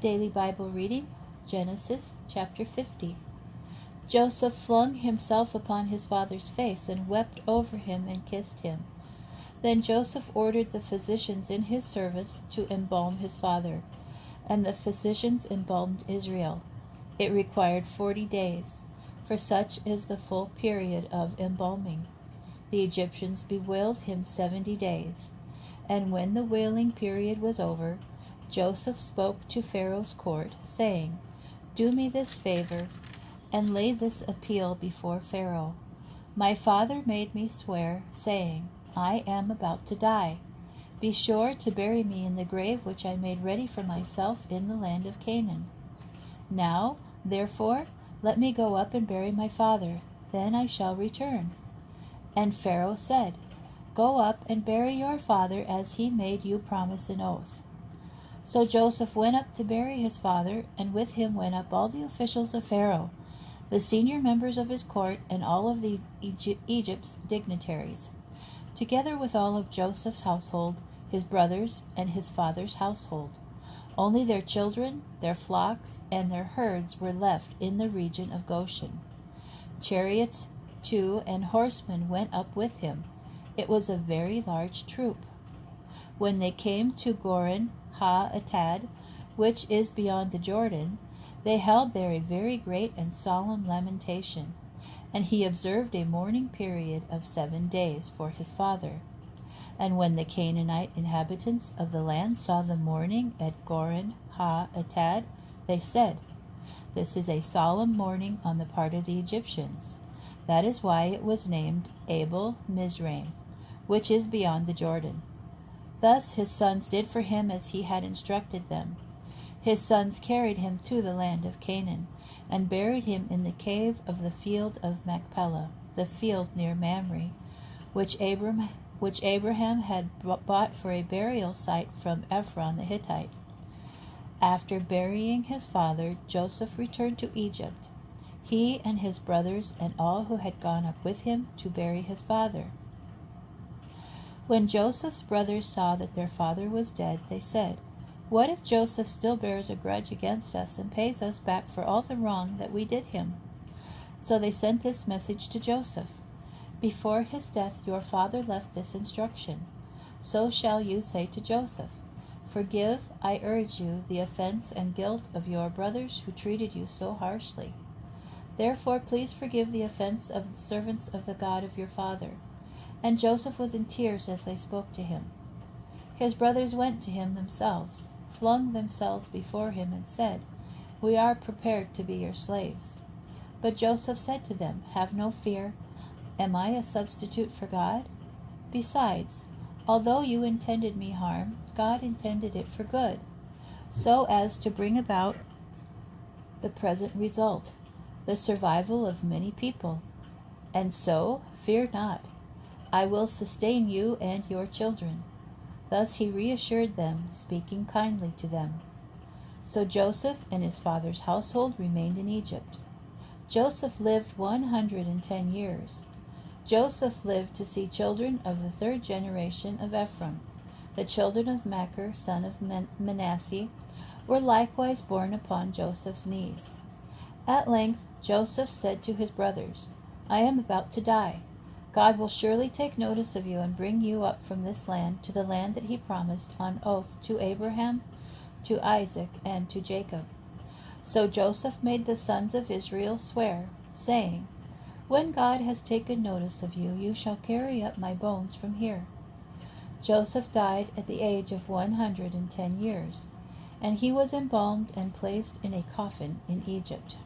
Daily Bible reading, Genesis chapter 50. Joseph flung himself upon his father's face and wept over him and kissed him. Then Joseph ordered the physicians in his service to embalm his father, and the physicians embalmed Israel. It required 40 days, for such is the full period of embalming. The Egyptians bewailed him 70 days, and when the wailing period was over, Joseph spoke to Pharaoh's court, saying, "Do me this favor, and lay this appeal before Pharaoh. My father made me swear, saying, I am about to die. Be sure to bury me in the grave which I made ready for myself in the land of Canaan. Now, therefore, let me go up and bury my father, then I shall return." And Pharaoh said, "Go up and bury your father as he made you promise an oath." So Joseph went up to bury his father, and with him went up all the officials of Pharaoh, the senior members of his court, and all of the Egypt's dignitaries, together with all of Joseph's household, his brothers, and his father's household. Only their children, their flocks, and their herds were left in the region of Goshen. Chariots, too, and horsemen went up with him. It was a very large troop. When they came to Goren Ha-Atad, which is beyond the Jordan, they held there a very great and solemn lamentation, and he observed a mourning period of 7 days for his father. And when the Canaanite inhabitants of the land saw the mourning at Goren Ha-Atad, they said, "This is a solemn mourning on the part of the Egyptians." That is why it was named Abel Mizraim, which is beyond the Jordan. Thus his sons did for him as he had instructed them. His sons carried him to the land of Canaan, and buried him in the cave of the field of Machpelah, the field near Mamre, which Abraham had bought for a burial site from Ephron the Hittite. After burying his father, Joseph returned to Egypt, he and his brothers and all who had gone up with him to bury his father. When Joseph's brothers saw that their father was dead, they said, "What if Joseph still bears a grudge against us and pays us back for all the wrong that we did him?" So they sent this message to Joseph: "Before his death your father left this instruction. So shall you say to Joseph, 'Forgive, I urge you, the offense and guilt of your brothers who treated you so harshly. Therefore please forgive the offense of the servants of the God of your father.'" And Joseph was in tears as they spoke to him. His brothers went to him themselves, flung themselves before him, and said, "We are prepared to be your slaves." But Joseph said to them, "Have no fear. Am I a substitute for God? Besides, although you intended me harm, God intended it for good, so as to bring about the present result, the survival of many people. And so, fear not. I will sustain you and your children." Thus he reassured them, speaking kindly to them. So Joseph and his father's household remained in Egypt. Joseph lived 110 years. Joseph lived to see children of the 3rd generation of Ephraim. The children of Machir, son of Manasseh, were likewise born upon Joseph's knees. At length Joseph said to his brothers, "I am about to die. God will surely take notice of you and bring you up from this land to the land that he promised on oath to Abraham, to Isaac, and to Jacob." So Joseph made the sons of Israel swear, saying, "When God has taken notice of you, you shall carry up my bones from here." Joseph died at the age of 110 years, and he was embalmed and placed in a coffin in Egypt.